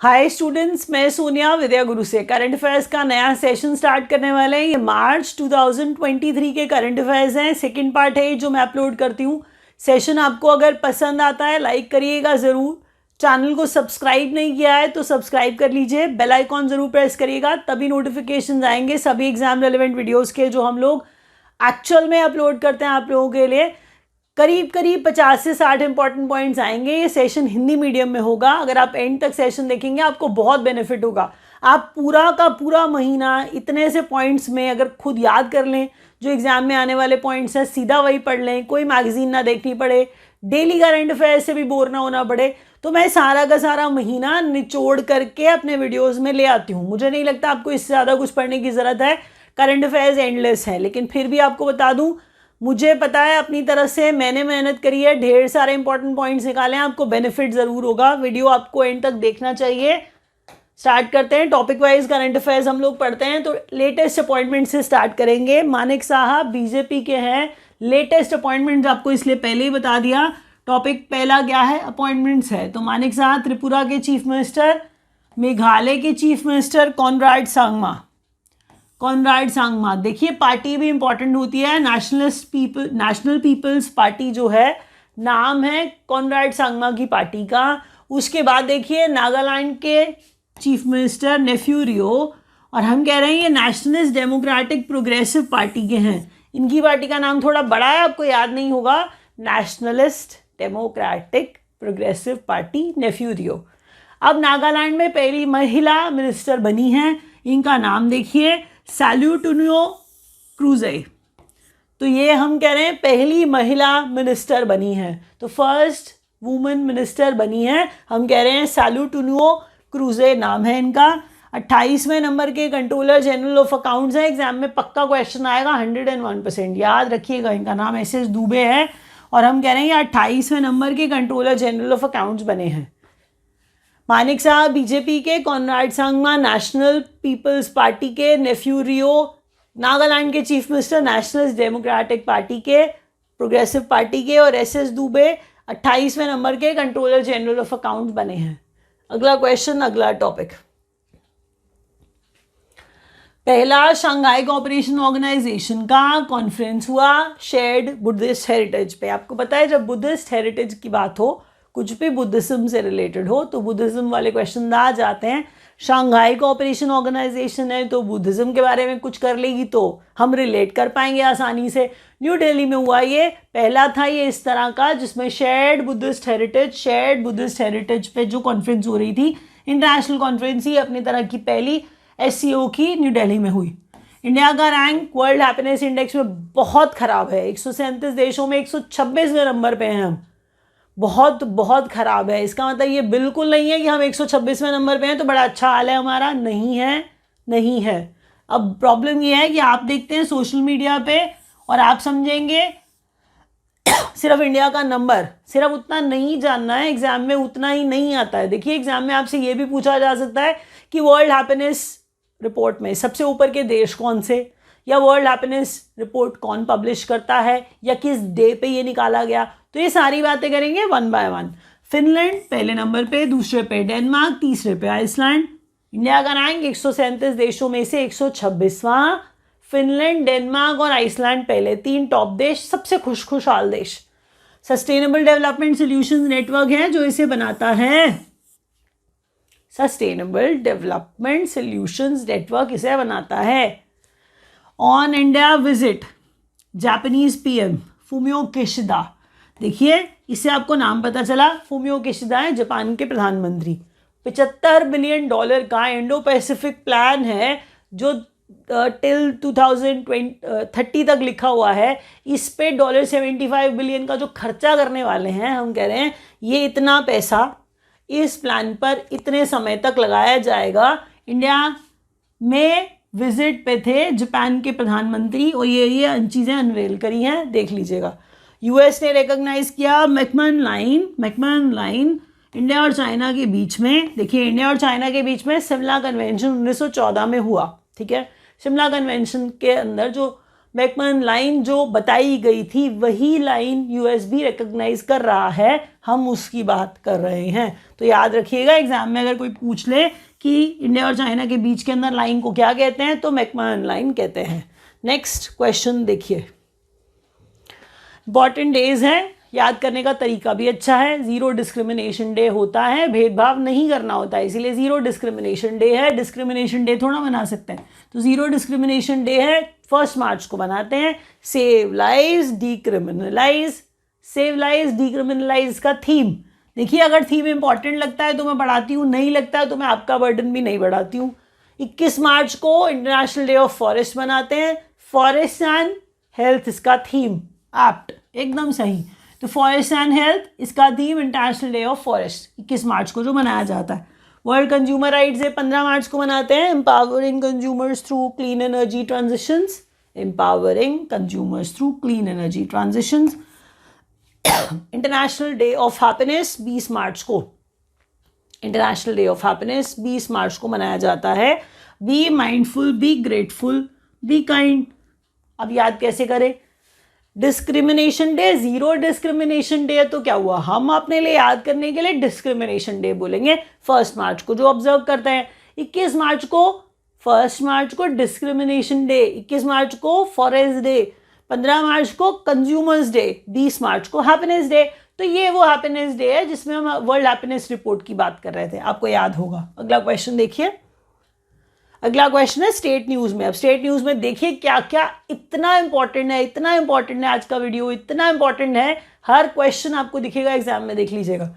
Hi students, मैं सोनिया विद्या गुरु से current affairs का नया सेशन स्टार्ट करने वाले हैं। ये मार्च 2023 के करंट अफेयर्स हैं। सेकंड पार्ट है जो मैं अपलोड करती हूँ। सेशन आपको अगर पसंद आता है लाइक करिएगा ज़रूर। चैनल को सब्सक्राइब नहीं किया है तो सब्सक्राइब कर लीजिए, बेल आइकॉन ज़रूर प्रेस करिएगा, तभी नोटिफिकेशन आएंगे सभी एग्जाम रेलिवेंट वीडियोज़ के जो हम लोग एक्चुअल में अपलोड करते हैं आप लोगों के लिए। करीब 50 से 60 इंपॉर्टेंट पॉइंट्स आएंगे। ये सेशन हिंदी मीडियम में होगा। अगर आप एंड तक सेशन देखेंगे आपको बहुत बेनिफिट होगा। आप पूरा का पूरा महीना इतने से पॉइंट्स में अगर खुद याद कर लें, जो एग्जाम में आने वाले पॉइंट्स हैं सीधा वही पढ़ लें, कोई मैगजीन ना देखनी पड़े, डेली करंट अफेयर्स से भी बोर ना होना पड़े, तो मैं सारा का सारा महीना निचोड़ करके अपने वीडियोज़ में ले आती हूँ। मुझे नहीं लगता आपको इससे ज़्यादा कुछ पढ़ने की ज़रूरत है। करंट अफेयर्स एंडलेस है, लेकिन फिर भी आपको बता दूँ, मुझे पता है अपनी तरफ से मैंने मेहनत करी है, ढेर सारे इंपॉर्टेंट पॉइंट्स निकाले हैं। आपको बेनिफिट ज़रूर होगा। वीडियो आपको एंड तक देखना चाहिए। स्टार्ट करते हैं। टॉपिक वाइज करंट अफेयर्स हम लोग पढ़ते हैं, तो लेटेस्ट अपॉइंटमेंट से स्टार्ट करेंगे। मानिक साहब बीजेपी के हैं। लेटेस्ट अपॉइंटमेंट आपको इसलिए पहले ही बता दिया। टॉपिक पहला क्या है? अपॉइंटमेंट्स है। तो मानिक साहब त्रिपुरा के चीफ मिनिस्टर, मेघालय के चीफ मिनिस्टर कॉनराड सांगमा। देखिए पार्टी भी इंपॉर्टेंट होती है। नेशनल पीपल्स पार्टी जो है, नाम है कॉनराड सांगमा की पार्टी का। उसके बाद देखिए नागालैंड के चीफ मिनिस्टर नेफ्यू रियो, और हम कह रहे हैं ये नेशनलिस्ट डेमोक्रेटिक प्रोग्रेसिव पार्टी के हैं। इनकी पार्टी का नाम थोड़ा बड़ा है, आपको याद नहीं होगा। Nationalist democratic progressive party, nephew Rio. अब नागालैंड में पहली महिला मिनिस्टर बनी हैं, इनका नाम देखिए सैल्यूटुनियो क्रूजे। तो ये हम कह रहे हैं पहली महिला मिनिस्टर बनी है, तो फर्स्ट वुमेन मिनिस्टर बनी है। हम कह रहे हैं सैल्यूटुनियो क्रूजे नाम है इनका। 28वें नंबर के कंट्रोलर जनरल ऑफ अकाउंट्स हैं। एग्जाम में पक्का क्वेश्चन आएगा, 101% याद रखिएगा। इनका नाम एस दुबे है, और हम कह रहे हैं ये 28वें नंबर के कंट्रोलर जनरल ऑफ अकाउंट्स बने हैं। मानिक साहब बीजेपी के, Conrad Sangma national people's party के, नेफ्यू रियो नागालैंड के chief minister nationalist democratic party के, प्रोग्रेसिव पार्टी के, और एस दुबे 28वें नंबर के कंट्रोलर जनरल ऑफ अकाउंट्स बने हैं। अगला क्वेश्चन, अगला टॉपिक। पहला शंघाई कोऑपरेशन ऑर्गेनाइजेशन का कॉन्फ्रेंस हुआ शेयर्ड बुद्धिस्ट हेरिटेज पे। आपको पता है जब बुद्धिस्ट हेरिटेज की बात हो, कुछ भी बुद्धिज्म से रिलेटेड हो, तो बुद्धिज्म वाले क्वेश्चन आ जाते हैं। शंघाई कोऑपरेशन ऑर्गेनाइजेशन है तो बुद्धिज्म के बारे में कुछ कर लेगी तो हम रिलेट कर पाएंगे आसानी से। न्यू दिल्ली में हुआ ये, पहला था ये इस तरह का, जिसमें शेयर्ड बुद्धिस्ट हेरिटेज पे जो कॉन्फ्रेंस हो रही थी, इंटरनेशनल कॉन्फ्रेंस ही अपनी तरह की पहली SCO की न्यू दिल्ली में हुई। इंडिया का रैंक वर्ल्ड हैप्पीनेस इंडेक्स में बहुत खराब है। 137 देशों में 126वें नंबर पे हैं हम। बहुत खराब है। इसका मतलब ये बिल्कुल नहीं है कि हम 126वें नंबर पे हैं तो बड़ा अच्छा हाल है हमारा, नहीं है। अब प्रॉब्लम ये है कि आप देखते हैं सोशल मीडिया पे और आप समझेंगे सिर्फ इंडिया का नंबर, सिर्फ उतना नहीं जानना है। एग्जाम में उतना ही नहीं आता है। देखिए एग्जाम में आपसे ये भी पूछा जा सकता है कि वर्ल्ड हैप्पीनेस रिपोर्ट में सबसे ऊपर के देश कौन से, या वर्ल्ड हैप्पीनेस रिपोर्ट कौन पब्लिश करता है, या किस डे पे ये निकाला गया। तो ये सारी बातें करेंगे वन बाय वन। फिनलैंड पहले नंबर पे, दूसरे पे डेनमार्क, तीसरे पे आइसलैंड। इंडिया का रैंक 137 देशों में से 126वां। फिनलैंड, डेनमार्क और आइसलैंड पहले 3 टॉप देश, सबसे खुशहाल देश। सस्टेनेबल डेवलपमेंट सॉल्यूशंस नेटवर्क है जो इसे बनाता है। सस्टेनेबल डेवलपमेंट सॉल्यूशंस नेटवर्क इसे बनाता है। On India visit Japanese PM Fumio Kishida. देखिए इससे आपको नाम पता चला, फुमियो किशिदा है जापान के प्रधानमंत्री। $75 बिलियन का इंडो पैसिफिक प्लान है जो टिल 2030 तक लिखा हुआ है। इस पे $75 बिलियन का जो खर्चा करने वाले हैं, हम कह रहे हैं ये इतना पैसा इस प्लान पर इतने समय तक लगाया जाएगा। इंडिया में विजिट पे थे जापान के प्रधानमंत्री, और ये चीज़ें अनवेल करी हैं, देख लीजिएगा। US ने रिकॉग्नाइज किया मैकमोहन लाइन इंडिया और चाइना के बीच में। देखिए इंडिया और चाइना के बीच में शिमला कन्वेंशन 1914 में हुआ, ठीक है। शिमला कन्वेंशन के अंदर जो मैकमहन लाइन जो बताई गई थी वही लाइन यूएस भी रिकॉग्नाइज कर रहा है, हम उसकी बात कर रहे हैं। तो याद रखिएगा, एग्जाम में अगर कोई पूछ ले कि इंडिया और चाइना के बीच के अंदर लाइन को क्या कहते हैं, तो मैकमहन लाइन कहते हैं। नेक्स्ट क्वेश्चन देखिए, इंपॉर्टेंट डेज है, याद करने का तरीका भी अच्छा है। जीरो डिस्क्रिमिनेशन डे होता है, भेदभाव नहीं करना होता है, इसीलिए जीरो डिस्क्रिमिनेशन डे है। डिस्क्रिमिनेशन डे थोड़ा मना सकते हैं, तो जीरो डिस्क्रिमिनेशन डे है, 1 मार्च को मनाते हैं। Save lives decriminalise, save lives decriminalise का थीम देखिए, अगर थीम इंपॉर्टेंट लगता है तो मैं बढ़ाती हूँ, नहीं लगता है तो मैं आपका बर्डन भी नहीं बढ़ाती हूँ। 21 मार्च को इंटरनेशनल डे ऑफ फॉरेस्ट मनाते हैं, फॉरेस्ट एंड हेल्थ इसका थीम, एप्ट एकदम सही। तो फॉरेस्ट एंड हेल्थ इसका theme international day of forest 21 March को जो मनाया जाता है। World consumer rights day 15 March को मनाते हैं, empowering consumers through clean energy transitions, empowering consumers through clean energy transitions. International day of happiness 20 March को, international day of happiness 20 March को मनाया जाता है। Be mindful, be grateful, be kind. अब याद कैसे करें? Discrimination day, zero discrimination day है तो क्या हुआ, हम अपने लिए याद करने के लिए डिस्क्रिमिनेशन डे बोलेंगे 1 मार्च को जो ऑब्जर्व करते हैं। 21 मार्च को, 1 मार्च को डिस्क्रिमिनेशन डे, 21 मार्च को फॉरेस्ट डे, 15 मार्च को कंज्यूमर्स डे, 20 मार्च को हैप्पीनेस डे। तो ये वो हैप्पीनेस डे है जिसमें हम वर्ल्ड हैप्पीनेस रिपोर्ट की बात कर रहे थे, आपको याद होगा। अगला क्वेश्चन देखिए, अगला क्वेश्चन है स्टेट न्यूज़ में। अब स्टेट न्यूज़ में देखिए क्या क्या इतना इंपॉर्टेंट है, इतना इंपॉर्टेंट है आज का वीडियो, इतना इंपॉर्टेंट है, हर क्वेश्चन आपको दिखेगा एग्जाम में, देख लीजिएगा।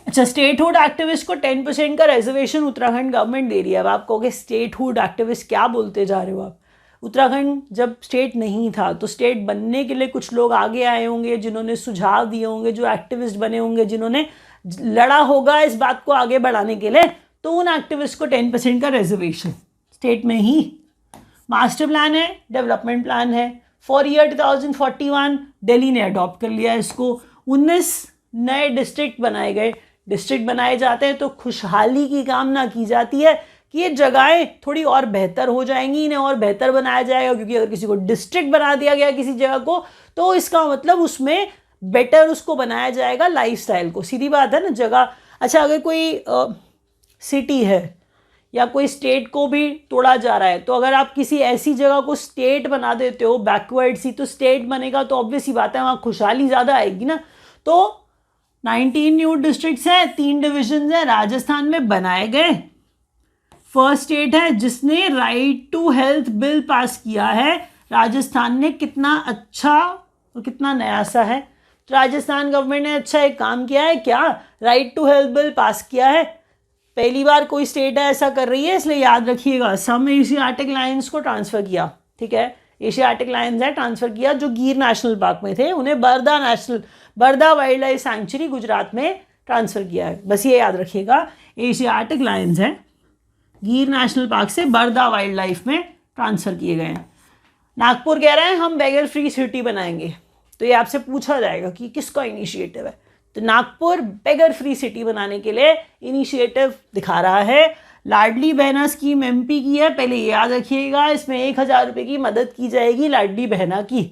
अच्छा, स्टेटहुड एक्टिविस्ट को 10% का रिजर्वेशन उत्तराखंड गवर्नमेंट दे रही है। अब आप कहोगे स्टेटहुड एक्टिविस्ट क्या बोलते जा रहे हो आप? उत्तराखंड जब स्टेट नहीं था तो स्टेट बनने के लिए कुछ लोग आगे आए होंगे जिन्होंने सुझाव दिए होंगे, जो एक्टिविस्ट बने होंगे, जिन्होंने लड़ा होगा इस बात को आगे बढ़ाने के लिए, तो उन एक्टिविस्ट को 10% का रिजर्वेशन स्टेट में ही। मास्टर प्लान है, डेवलपमेंट प्लान है फॉर ईयर 2041, दिल्ली ने अडॉप्ट कर लिया इसको। 19 नए डिस्ट्रिक्ट बनाए गए, डिस्ट्रिक्ट बनाए जाते हैं तो खुशहाली की कामना की जाती है कि ये जगहें थोड़ी और बेहतर हो जाएंगी, इन्हें और बेहतर बनाया जाएगा, क्योंकि अगर किसी को डिस्ट्रिक्ट बना दिया गया किसी जगह को तो इसका मतलब उसमें बेटर उसको बनाया जाएगा लाइफस्टाइल को, सीधी बात है ना जगह। अच्छा, अगर कोई सिटी है या कोई स्टेट को भी तोड़ा जा रहा है, तो अगर आप किसी ऐसी जगह को स्टेट बना देते हो बैकवर्ड सी, तो स्टेट बनेगा तो ऑब्वियस ही बात है वहाँ खुशहाली ज़्यादा आएगी ना। तो 19 न्यू डिस्ट्रिक्ट्स हैं, 3 डिविजन हैं, राजस्थान में बनाए गए। फर्स्ट स्टेट है जिसने right to health bill pass किया है, राजस्थान ने। कितना अच्छा और कितना नया सा है, तो राजस्थान गवर्नमेंट ने अच्छा एक काम किया है, क्या right to health bill pass किया है। पहली बार कोई स्टेट ऐसा कर रही है, इसलिए याद रखिएगा। सम एशियाटिक लायंस को ट्रांसफ़र किया, ठीक है, एशियाटिक लायंस है ट्रांसफ़र किया जो गिर नेशनल पार्क में थे, उन्हें बरदा वाइल्ड लाइफ सेंचुरी गुजरात में ट्रांसफ़र किया है। बस ये याद रखिएगा, एशियाटिक लायंस है गिर नेशनल पार्क से बरदा वाइल्ड लाइफ में ट्रांसफ़र किए गए हैं। नागपुर कह रहे हैं हम बेगर फ्री सिटी बनाएंगे, तो ये आपसे पूछा जाएगा कि किसका इनिशिएटिव है, तो नागपुर बेगर फ्री सिटी बनाने के लिए इनिशिएटिव दिखा रहा है। लाडली बहना स्कीम एमपी की है, पहले ये याद रखिएगा, इसमें 1000 रुपये की मदद की जाएगी लाडली बहना की।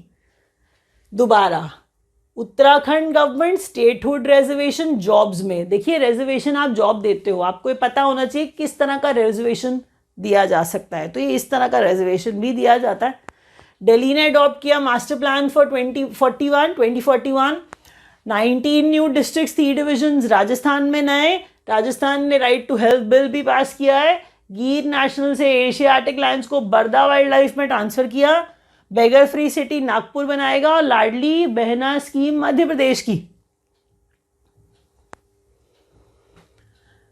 दोबारा, Uttarakhand government statehood reservation jobs में, देखिए रिजर्वेशन आप जॉब देते हो, आपको ये पता होना चाहिए किस तरह का रिजर्वेशन दिया जा सकता है, तो ये इस तरह का रिजर्वेशन भी दिया जाता है। दिल्ली ने अडॉप्ट किया master plan for 2041, 19 new district, 3 divisions Rajasthan में नए। राजस्थान ने राइट टू हेल्थ बिल भी पास किया है। गिर नेशनल से एशियाटिक लायंस को बरदा वाइल्ड लाइफ में ट्रांसफ़र किया। बेगर फ्री सिटी नागपुर बनाएगा और लाडली बहना स्कीम मध्य प्रदेश की।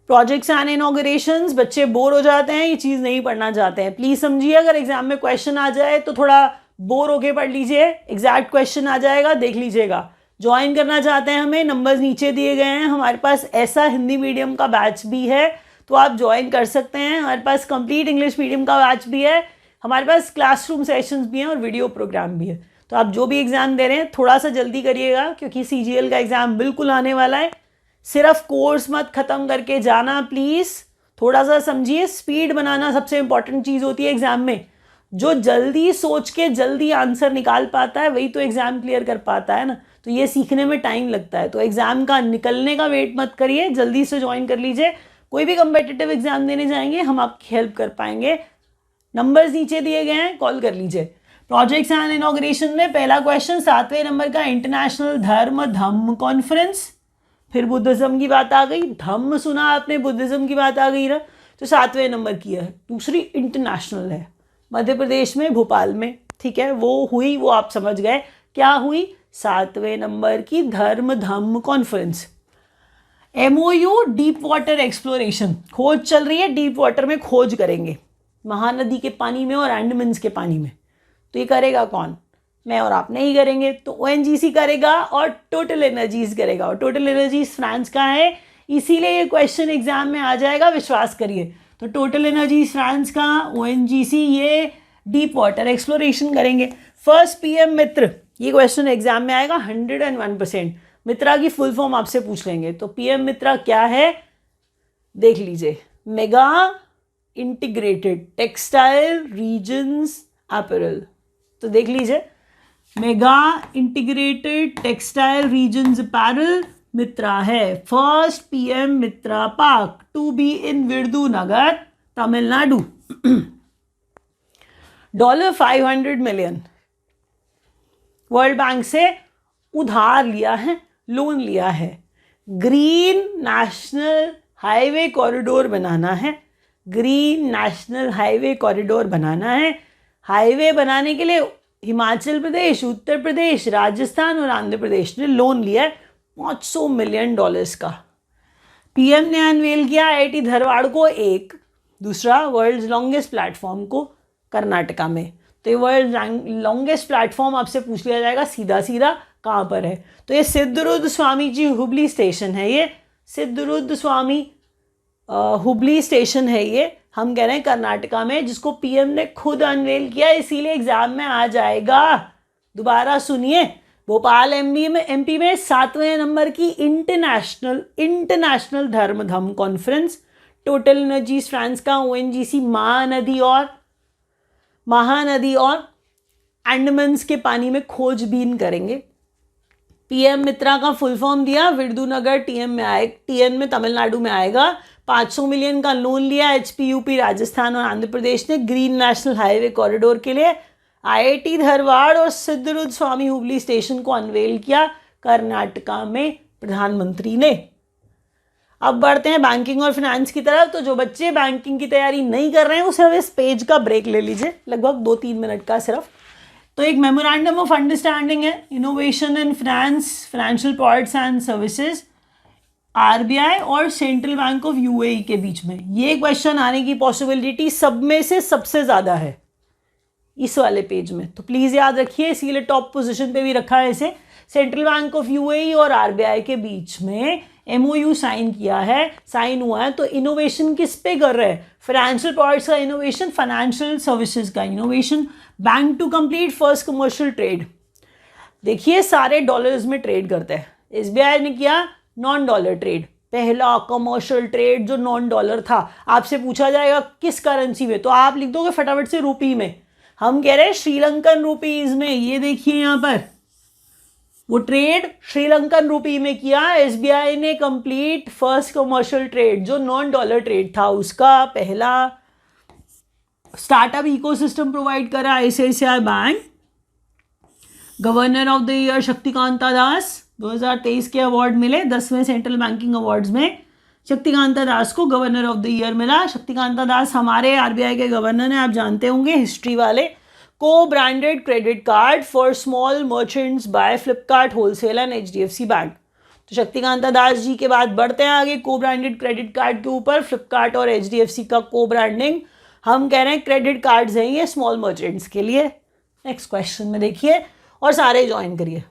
प्रोजेक्ट्स एंड इनॉग्रेशंस, बच्चे बोर हो जाते हैं, ये चीज़ नहीं पढ़ना चाहते हैं, प्लीज़ समझिए। अगर एग्जाम में क्वेश्चन आ जाए तो थोड़ा बोर होके पढ़ लीजिए, एग्जैक्ट क्वेश्चन आ जाएगा, देख लीजिएगा। ज्वाइन करना चाहते हैं हमें, नंबर्स नीचे दिए गए हैं। हमारे पास ऐसा हिंदी मीडियम का बैच भी है, तो आप ज्वाइन कर सकते हैं। हमारे पास कंप्लीट इंग्लिश मीडियम का बैच भी है, हमारे पास क्लासरूम सेशंस भी हैं और वीडियो प्रोग्राम भी है। तो आप जो भी एग्ज़ाम दे रहे हैं थोड़ा सा जल्दी करिएगा, क्योंकि CGL का एग्ज़ाम बिल्कुल आने वाला है। सिर्फ कोर्स मत ख़त्म करके जाना प्लीज़, थोड़ा सा समझिए। स्पीड बनाना सबसे इंपॉर्टेंट चीज़ होती है एग्ज़ाम में। जो जल्दी सोच के जल्दी आंसर निकाल पाता है वही तो एग्जाम क्लियर कर पाता है ना। तो ये सीखने में टाइम लगता है, तो एग्जाम का निकलने का वेट मत करिए, जल्दी से ज्वाइन कर लीजिए। कोई भी कम्पिटिटिव एग्जाम देने जाएंगे हम आपकी हेल्प कर पाएंगे। नंबर्स नीचे दिए गए हैं, कॉल कर लीजिए। प्रोजेक्ट्स एंड इनॉग्रेशन में पहला क्वेश्चन 7वें नंबर का, इंटरनेशनल धर्म धम्म कॉन्फ्रेंस। फिर बुद्धिज्म की बात आ गई, धम्म सुना आपने, बुद्धिज्म की बात आ गई ना, तो 7वें नंबर की है। दूसरी इंटरनेशनल है, मध्य प्रदेश में भोपाल में, ठीक है, वो हुई, वो आप समझ गए क्या हुई, 7वें नंबर की Dharma Dhamma conference. MOU deep water exploration, खोज चल रही है, डीप वाटर में खोज करेंगे, महानदी के पानी में और अंडमान्स के पानी में। तो ये करेगा कौन, मैं और आप नहीं करेंगे, तो ONGC करेगा और टोटल एनर्जीज करेगा, और टोटल एनर्जीज फ्रांस का है, इसीलिए ये क्वेश्चन एग्जाम में आ जाएगा, विश्वास करिए। तो टोटल एनर्जीज फ्रांस का, ONGC ये डीप वाटर एक्सप्लोरेशन करेंगे। फर्स्ट PM मित्र, ये क्वेश्चन एग्जाम में आएगा 101%। मित्रा की फुल फॉर्म आपसे पूछ लेंगे, तो PM मित्रा क्या है देख लीजिए, mega integrated textile regions apparel. तो देख लीजिए, mega integrated textile regions apparel Mitra है। First PM Mitra park to be in Virudhunagar Tamil Nadu. $500 million world bank से उधार लिया है, लोन लिया है। ग्रीन नेशनल हाईवे कॉरिडोर बनाना है, ग्रीन नेशनल हाईवे कॉरिडोर बनाना है। हाईवे बनाने के लिए हिमाचल प्रदेश, उत्तर प्रदेश, राजस्थान और आंध्र प्रदेश ने लोन लिया है $500 मिलियन का। PM ने अनवेल किया IIT धारवाड़ को एक, दूसरा वर्ल्ड लॉन्गेस्ट प्लेटफॉर्म को कर्नाटका में। तो ये वर्ल्ड लॉन्गेस्ट प्लेटफॉर्म आपसे पूछ लिया जाएगा सीधा सीधा कहाँ पर है, तो ये सिद्धरुद्र स्वामी जी हुबली स्टेशन है, ये सिद्धरुद्र स्वामी हुबली स्टेशन है, ये हम कह रहे हैं कर्नाटका में, जिसको PM ने खुद अनवेल किया, इसीलिए एग्जाम में आ जाएगा। दोबारा सुनिए, भोपाल MP में 7वें नंबर की इंटरनेशनल धर्म Dhamma conference. Total energies France का, ONGC महानदी और अंडमान्स के पानी में खोजबीन करेंगे। PM मित्रा का फुल फॉर्म दिया, विरुधुनगर TN में तमिलनाडु में आएगा। 500 मिलियन का लोन लिया HP, राजस्थान और आंध्र प्रदेश ने ग्रीन नेशनल हाईवे कॉरिडोर के लिए। IIT धारवाड़ और सिद्धरुद्र स्वामी हुबली स्टेशन को अनवेल किया कर्नाटका में प्रधानमंत्री ने। अब बढ़ते हैं बैंकिंग और फाइनेंस की तरफ। तो जो बच्चे बैंकिंग की तैयारी नहीं कर रहे हैं वो सिर्फ इस पेज का ब्रेक ले लीजिए, लगभग 2-3 मिनट का सिर्फ। तो एक मेमोरेंडम ऑफ अंडरस्टैंडिंग है, innovation in finance, financial products and services, RBI और सेंट्रल बैंक ऑफ UAE के बीच में। ये क्वेश्चन आने की पॉसिबिलिटी सब में से सबसे ज़्यादा है इस वाले पेज में, तो प्लीज़ याद रखिए, इसीलिए टॉप पोजीशन पे भी रखा है इसे। सेंट्रल बैंक ऑफ UAE और RBI के बीच में MOU साइन किया है, साइन हुआ है। तो इनोवेशन किस पे कर रहे हैं, फाइनेंशियल प्रोडक्ट्स का इनोवेशन, फाइनेंशियल सर्विसेज का innovation. Bank to complete first commercial trade, देखिए सारे डॉलर्स में ट्रेड करते हैं। SBI ने किया नॉन डॉलर ट्रेड, पहला कमर्शियल ट्रेड जो नॉन डॉलर था। आपसे पूछा जाएगा किस करेंसी में, तो आप लिख दोगे फटाफट से रुपी में। हम कह रहे हैं श्रीलंकन रुपीज में। ये देखिए यहाँ पर वो ट्रेड श्रीलंकन रुपी में किया। SBI ने कंप्लीट फर्स्ट कमर्शियल ट्रेड जो नॉन डॉलर ट्रेड था उसका पहला स्टार्टअप इकोसिस्टम प्रोवाइड करा ICICI bank. Governor of the year Shaktikanta Das, 2023 के अवार्ड मिले 10वें सेंट्रल बैंकिंग अवार्ड्स में शक्तिकांता दास को गवर्नर ऑफ द ईयर मिला। शक्तिकांता दास हमारे RBI के गवर्नर हैं, आप जानते होंगे, हिस्ट्री वाले। Co branded credit card for small merchants by Flipkart wholesale and HDFC bank. तो शक्तिकांता दास जी के बाद बढ़ते हैं आगे को ब्रांडेड क्रेडिट कार्ड के ऊपर। फ्लिपकार्ट और HDFC का को ब्रांडिंग, हम कह रहे हैं क्रेडिट कार्ड्स हैं ये स्मॉल मर्चेंट्स के लिए। नेक्स्ट क्वेश्चन में देखिए और सारे ज्वाइन करिए।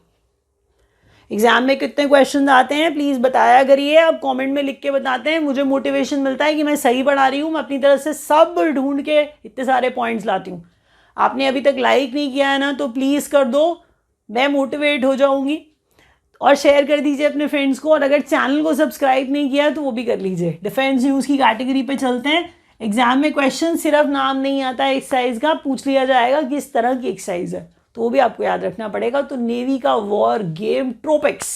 एग्जाम में कितने क्वेश्चन आते हैं प्लीज़ बताया करिए, आप कमेंट में लिख के बताते हैं, मुझे मोटिवेशन मिलता है कि मैं सही पढ़ा रही हूँ। मैं अपनी तरफ से सब ढूंढ के इतने सारे पॉइंट्स लाती हूँ। आपने अभी तक लाइक नहीं किया है ना, तो प्लीज़ कर दो, मैं मोटिवेट हो जाऊँगी। और शेयर कर दीजिए अपने फ्रेंड्स को, और अगर चैनल को सब्सक्राइब नहीं किया है तो वो भी कर लीजिए। डिफेंस न्यूज़ की कैटेगरी पे चलते हैं। एग्जाम में क्वेश्चन सिर्फ नाम नहीं आता है एक्सरसाइज का, पूछ लिया जाएगा किस तरह की एक्सरसाइज है, तो वो भी आपको याद रखना पड़ेगा। तो नेवी का war game TROPEX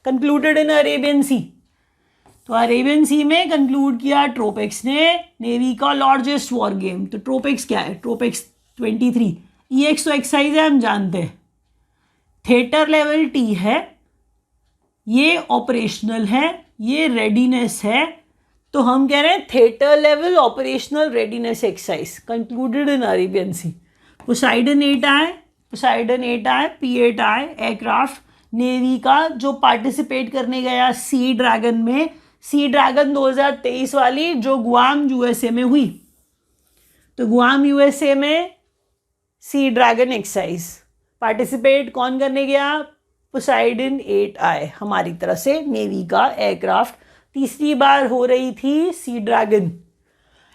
concluded in Arabian sea, तो अरेबियन सी में कंक्लूड किया ट्रोपेक्स ने नेवी का लार्जेस्ट वॉर गेम। तो ट्रोपेक्स क्या है? ट्रोपेक्स 23 EX तो एक्सरसाइज है, हम जानते हैं। थिएटर लेवल T है, ये ऑपरेशनल है, ये रेडीनेस है, तो हम कह रहे हैं theatre level operational readiness exercise concluded in Arabian Sea. Poseidon 8 आए, पोसाइडन 8 आए, P8 आए एयरक्राफ्ट नेवी का जो पार्टिसिपेट करने गया सी ड्रैगन में, सी ड्रैगन 2023 वाली जो गुआम USA में हुई। तो गुआम USA में सी ड्रैगन एक्सरसाइज पार्टिसिपेट कौन करने गया? पोसाइडन 8 आए हमारी तरफ से नेवी का एयरक्राफ्ट, तीसरी बार हो रही थी sea dragon.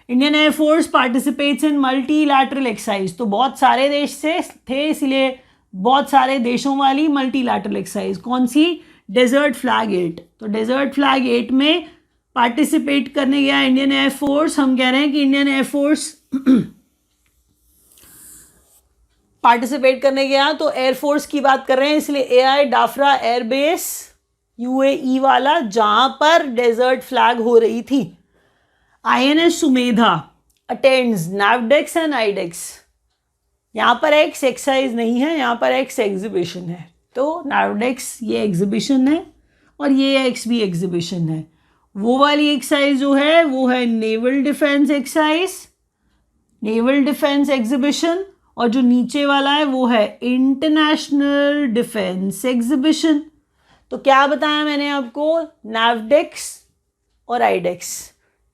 Indian air force participates in multilateral exercise, तो बहुत सारे देश से थे इसलिए बहुत सारे देशों वाली मल्टीलैटरल एक्सरसाइज। कौन सी? Desert flag 8। तो डेजर्ट फ्लैग 8 में पार्टिसिपेट करने गया इंडियन एयरफोर्स। हम कह रहे हैं कि इंडियन एयरफोर्स पार्टिसिपेट करने गया, तो एयरफोर्स की बात कर रहे हैं इसलिए AI डाफरा एयरबेस UAE वाला, जहां पर डेजर्ट फ्लैग हो रही थी। INS Sumedha attends NAVDEX and IDEX। यहाँ पर एक्स एक्सरसाइज नहीं है, यहाँ पर एक्स एग्जीबिशन है। तो NAVDEX ये एग्जीबिशन है और ये एक्स भी एग्जीबिशन है। वो वाली एक्सरसाइज जो है वो है naval defence exercise, naval defence exhibition, और जो नीचे वाला है वो है इंटरनेशनल डिफेंस एग्जीबिशन। तो क्या बताया मैंने आपको? NAVDEX और IDEX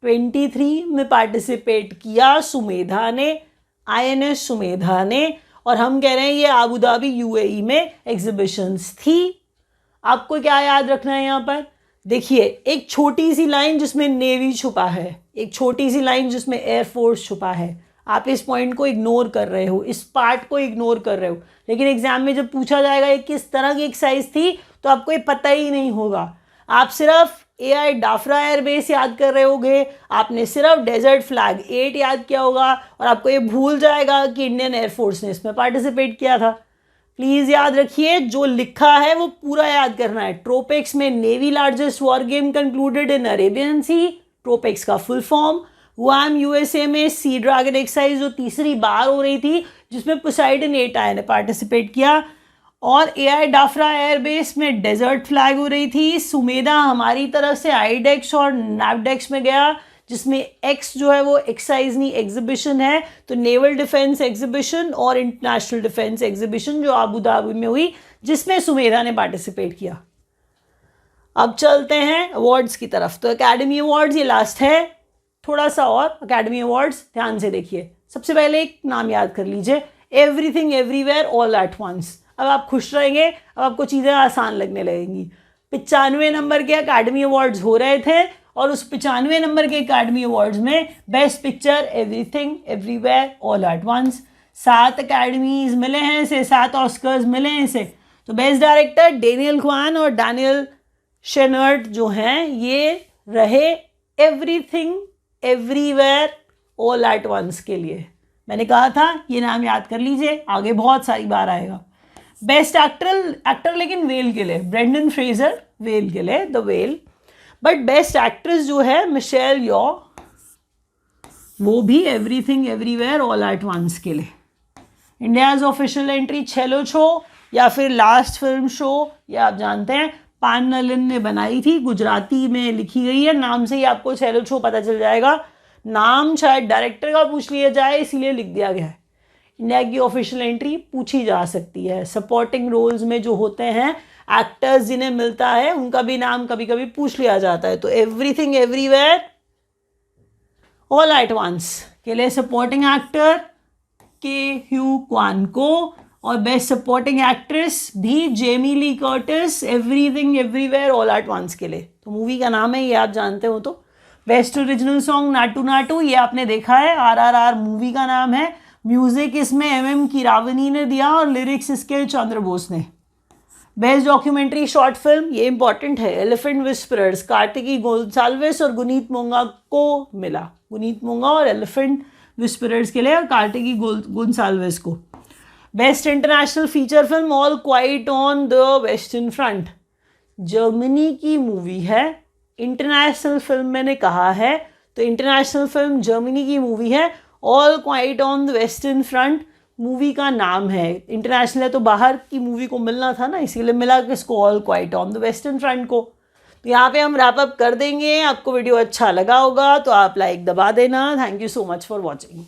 23 में पार्टिसिपेट किया सुमेधा ने, INS सुमेधा ने, और हम कह रहे हैं ये आबू धाबी UAE में एग्जीबिशंस थी। आपको क्या याद रखना है यहाँ पर? देखिए एक छोटी सी लाइन जिसमें नेवी छुपा है, एक छोटी सी लाइन जिसमें एयरफोर्स छुपा है। आप इस पॉइंट को इग्नोर कर रहे हो, इस पार्ट को इग्नोर कर रहे हो, लेकिन एग्जाम में जब पूछा जाएगा ये किस तरह की एक्सरसाइज थी तो आपको ये पता ही नहीं होगा। आप सिर्फ AI डाफरा एयरबेस याद कर रहे होगे, आपने सिर्फ डेजर्ट फ्लैग 8 याद किया होगा, और आपको ये भूल जाएगा कि इंडियन एयरफोर्स ने इसमें पार्टिसिपेट किया था। प्लीज़ याद रखिए, जो लिखा है वो पूरा याद करना है। ट्रोपेक्स में navy largest war game concluded in Arabian sea, TROPEX का फुल फॉर्म। गुआम USA में सी ड्रैगन एक्सरसाइज जो तीसरी बार हो रही थी जिसमें पोसाइडन 8 आए ने पार्टिसिपेट किया, और AI डाफरा एयरबेस में डेजर्ट फ्लैग हो रही थी। सुमेधा हमारी तरफ से IDEX और NAVDEX में गया, जिसमें X जो है वो एक्सरसाइज नहीं एग्जीबिशन है, तो नेवल डिफेंस एग्जीबिशन और इंटरनेशनल डिफेंस एग्जीबिशन जो आबू धाबी में हुई, जिसमें सुमेधा ने पार्टिसिपेट किया। अब चलते हैं अवार्ड्स की तरफ। तो एकेडमी अवार्ड्स ये लास्ट है, थोड़ा सा और एकेडमी अवार्ड्स ध्यान से देखिए। सबसे पहले एक नाम याद कर लीजिए, everything everywhere all at once. अब आप खुश रहेंगे, अब आपको चीज़ें आसान लगने लगेंगी। 95 नंबर के एकेडमी अवार्ड्स हो रहे थे, और उस 95 नंबर के एकेडमी अवार्ड्स में best picture everything everywhere all at once, 7 academies मिले हैं इसे, 7 ऑस्कर्स मिले हैं इसे। तो बेस्ट डायरेक्टर डेनियल क्वान और डैनियल शेनर्ट जो हैं ये रहे everything everywhere all at once के लिए। मैंने कहा था ये नाम याद कर लीजिए, आगे बहुत सारी बार आएगा। बेस्ट एक्टर लेकिन वेल के लिए, ब्रेंडन फ्रेजर वेल के लिए, the whale. But best actress जो है मिशेल यॉ, वो भी everything everywhere all at once के लिए। इंडियाज ऑफिशियल एंट्री छेलो छो या फिर लास्ट फिल्म शो, ये आप जानते हैं पान नलिन ने बनाई थी, गुजराती में लिखी गई है, नाम से ही आपको छेलो छो पता चल जाएगा। नाम शायद डायरेक्टर का पूछ लिया जाए इसीलिए लिख दिया गया है। इंडिया की ऑफिशियल एंट्री पूछी जा सकती है। सपोर्टिंग रोल्स में जो होते हैं एक्टर्स जिन्हें मिलता है उनका भी नाम कभी कभी पूछ लिया जाता है। तो everything everywhere all at once के लिए supporting actor Ke Huy Quan को, और बेस्ट सपोर्टिंग एक्ट्रेस भी Jamie Lee Curtis, everything everywhere all at once के लिए। तो मूवी का नाम है, ये आप जानते हो। तो best original song Naatu Naatu, ये आपने देखा है, RRR मूवी का नाम है। म्यूजिक इसमें MM कीरावनी ने दिया और लिरिक्स इसके चंद्र बोस ने। बेस्ट डॉक्यूमेंट्री शॉर्ट फिल्म, ये इंपॉर्टेंट है, एलिफेंट विस्परर्स, कार्तिकी गोंसाल्विस और गुनीत मोंगा को मिला। गुनीत मोंगा और एलिफेंट विस्परर्स के लिए कार्तिकी गोंसाल्विस को। Best international feature film, all quite on the western front, Germany की मूवी है। इंटरनेशनल फिल्म मैंने कहा है, तो इंटरनेशनल फिल्म जर्मनी की मूवी है। All quite on the western front movie का नाम है। इंटरनेशनल है तो बाहर की मूवी को मिलना था ना, इसीलिए मिला किसको, all quite on the western front को। तो यहाँ पे हम रैप अप कर देंगे। आपको वीडियो अच्छा लगा होगा तो आप लाइक दबा देना। Thank you so much for watching.